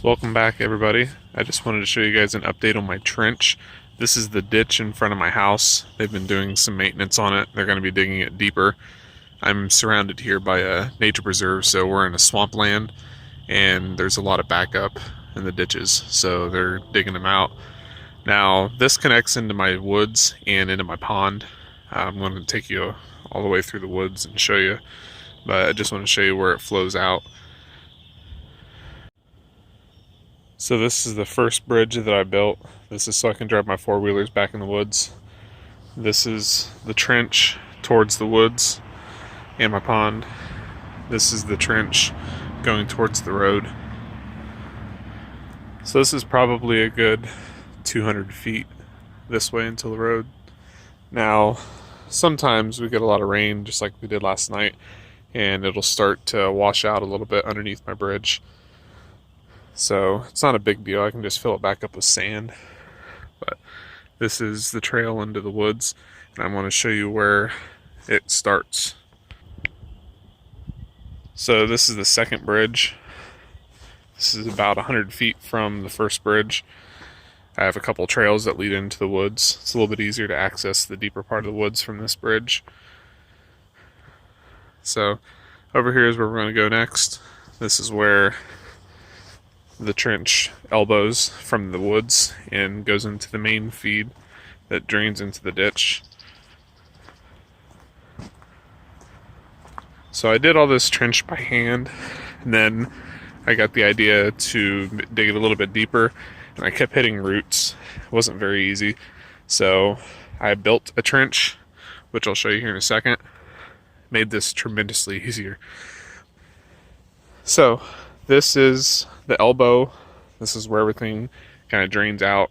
Welcome back, everybody. I just wanted to show you guys an update on my trench. This is the ditch in front of my house. They've been doing some maintenance on it. They're going to be digging it deeper. I'm surrounded here by a nature preserve, so we're in a swampland, and there's a lot of backup in the ditches, so they're digging them out. Now, this connects into my woods and into my pond. I'm going to take you all the way through the woods and show you, but I just want to show you where it flows out. So this is the first bridge that I built. This is so I can drive my four-wheelers back in the woods. This is the trench towards the woods and my pond. This is the trench going towards the road. So this is probably a good 200 feet this way until the road. Now, sometimes we get a lot of rain, just like we did last night, and it'll start to wash out a little bit underneath my bridge. So it's not a big deal. I can just fill it back up with sand. But this is the trail into the woods, and I want to show you where it starts. So this is the second bridge. This is about 100 feet from the first bridge. I have a couple trails that lead into the woods. It's a little bit easier to access the deeper part of the woods from this bridge. So over here is where we're going to go next. This is where the trench elbows from the woods and goes into the main feed that drains into the ditch. So I did all this trench by hand, and then I got the idea to dig it a little bit deeper, and I kept hitting roots. It wasn't very easy, so I built a trench, which I'll show you here in a second. Made this tremendously easier. So this is the elbow. This is where everything kind of drains out.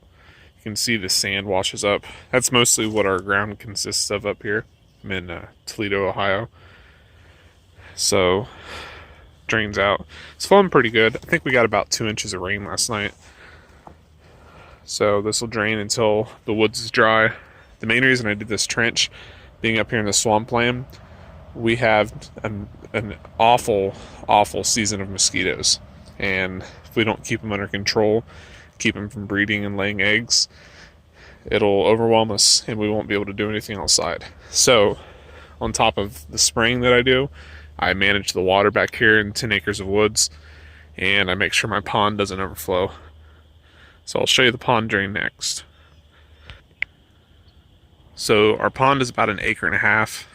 You can see the sand washes up. That's mostly what our ground consists of up here. I'm in Toledo, Ohio. So drains out. It's flowing pretty good. I think we got about 2 inches of rain last night. So this will drain until the woods is dry. The main reason I did this trench, being up here in the swampland, we have an awful season of mosquitoes, and if we don't keep them under control, keep them from breeding and laying eggs, it'll overwhelm us and we won't be able to do anything outside. So on top of the spraying that I do, I manage the water back here in 10 acres of woods, and I make sure my pond doesn't overflow. So I'll show you the pond drain next. So our pond is about 1.5 acres.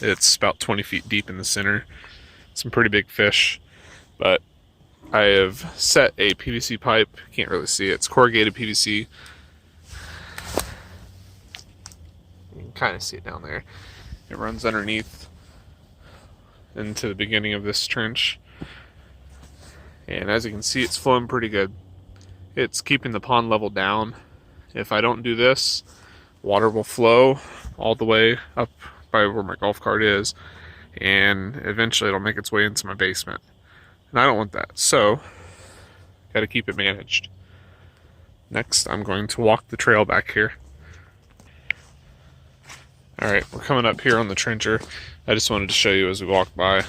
It's about 20 feet deep in the center. Some pretty big fish, but I have set a PVC pipe. Can't really see it. It's corrugated PVC. You can kind of see it down there. It runs underneath into the beginning of this trench. And as you can see, it's flowing pretty good. It's keeping the pond level down. If I don't do this, water will flow all the way up by where my golf cart is, and eventually it'll make its way into my basement. And I don't want that, so got to keep it managed. Next, I'm going to walk the trail back here. Alright, we're coming up here on the trencher. I just wanted to show you as we walk by.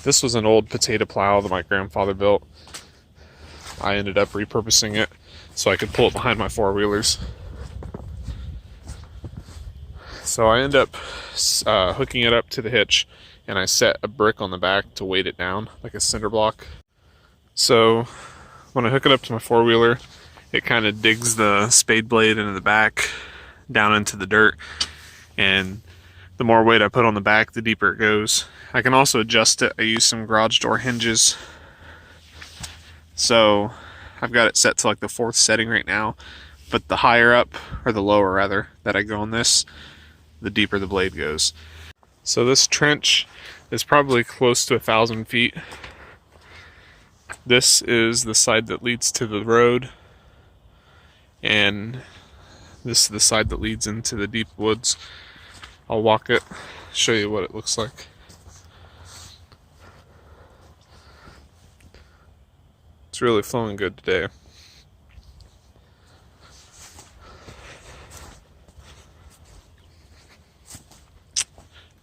This was an old potato plow that my grandfather built. I ended up repurposing it so I could pull it behind my four-wheelers. So I end up hooking it up to the hitch, and I set a brick on the back to weight it down, like a cinder block. So when I hook it up to my four-wheeler, it kind of digs the spade blade into the back, down into the dirt, and the more weight I put on the back, the deeper it goes. I can also adjust it. I use some garage door hinges. So I've got it set to like the 4th setting right now, but the higher up, or the lower rather, that I go on this, the deeper the blade goes. So this trench is probably close to 1,000 feet. This is the side that leads to the road, and this is the side that leads into the deep woods. I'll walk it, show you what it looks like. It's really flowing good today.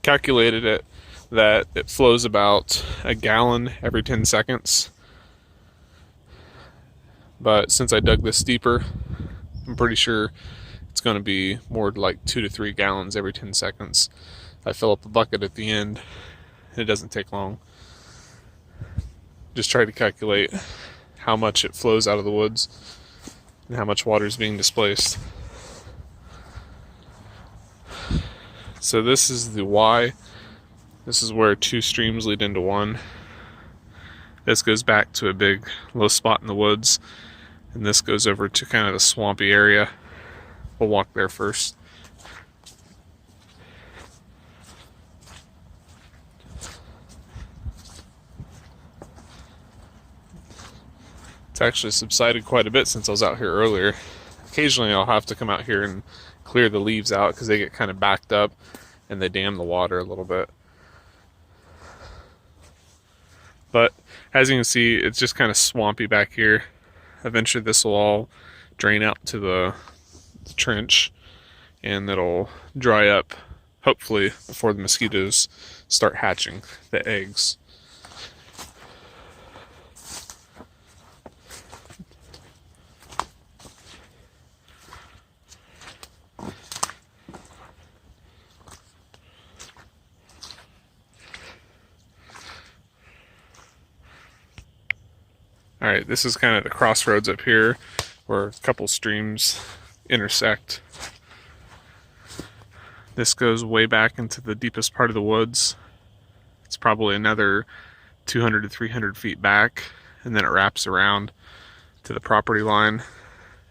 Calculated it that it flows about a gallon every 10 seconds. But since I dug this deeper, I'm pretty sure it's going to be more like 2 to 3 gallons every 10 seconds. I fill up the bucket at the end, and it doesn't take long. Just try to calculate how much it flows out of the woods and how much water is being displaced. So this is the Y. This is where 2 streams lead into one. This goes back to a big low spot in the woods, and this goes over to kind of a swampy area. We'll walk there first. It's actually subsided quite a bit since I was out here earlier. Occasionally I'll have to come out here and clear the leaves out because they get kind of backed up and they dam the water a little bit. But as you can see, it's just kind of swampy back here. Eventually this will all drain out to the trench and it'll dry up, hopefully before the mosquitoes start hatching the eggs. Alright, this is kind of the crossroads up here where a couple streams intersect. This goes way back into the deepest part of the woods. It's probably another 200 to 300 feet back, and then it wraps around to the property line.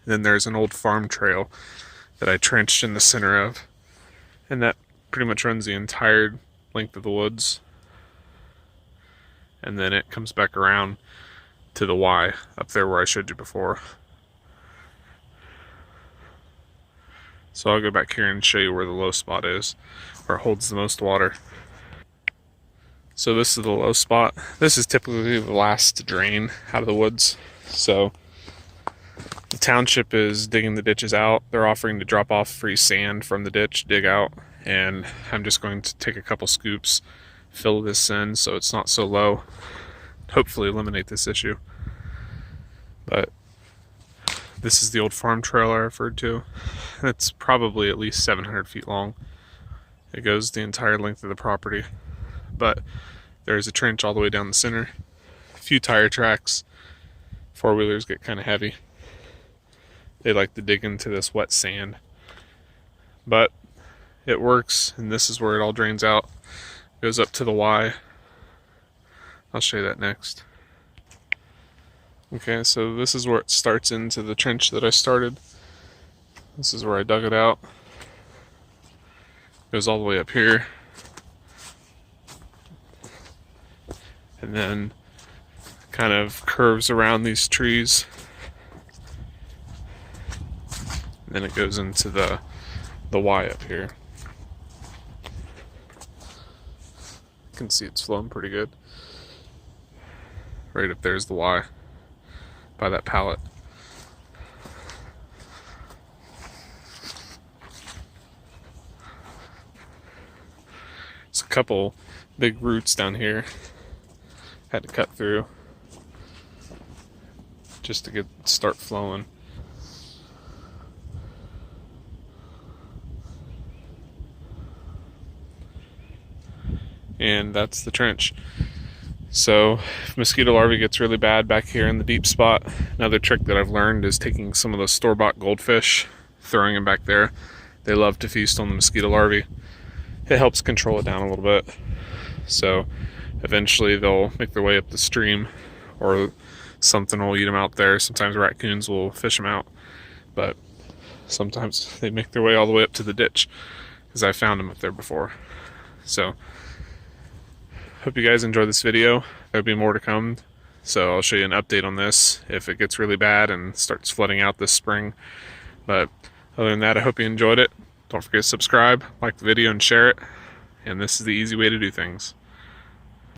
And then there's an old farm trail that I trenched in the center of, and that pretty much runs the entire length of the woods. And then it comes back around to the Y up there where I showed you before. So I'll go back here and show you where the low spot is, where it holds the most water. So this is the low spot. This is typically the last to drain out of the woods. So the township is digging the ditches out. They're offering to drop off free sand from the ditch, dig out, and I'm just going to take a couple scoops, fill this in so it's not so low, hopefully eliminate this issue. But this is the old farm trail I referred to. It's probably at least 700 feet long. It goes the entire length of the property, but there's a trench all the way down the center, a few tire tracks. Four-wheelers get kind of heavy. They like to dig into this wet sand, but it works, and this is where it all drains out. It goes up to the Y. I'll show you that next. Okay, so this is where it starts into the trench that I started. This is where I dug it out. It goes all the way up here. And then kind of curves around these trees. And then it goes into the Y up here. You can see it's flowing pretty good. Right up there's the Y by that pallet. There's a couple big roots down here. Had to cut through just to start flowing. And that's the trench. So if mosquito larvae gets really bad back here in the deep spot, another trick that I've learned is taking some of those store-bought goldfish, throwing them back there. They love to feast on the mosquito larvae. It helps control it down a little bit. So eventually they'll make their way up the stream, or something will eat them out there. Sometimes raccoons will fish them out, but sometimes they make their way all the way up to the ditch, because I found them up there before. So hope you guys enjoyed this video. There'll be more to come, so I'll show you an update on this if it gets really bad and starts flooding out this spring. But other than that, I hope you enjoyed it. Don't forget to subscribe, like the video, and share it. And this is the easy way to do things.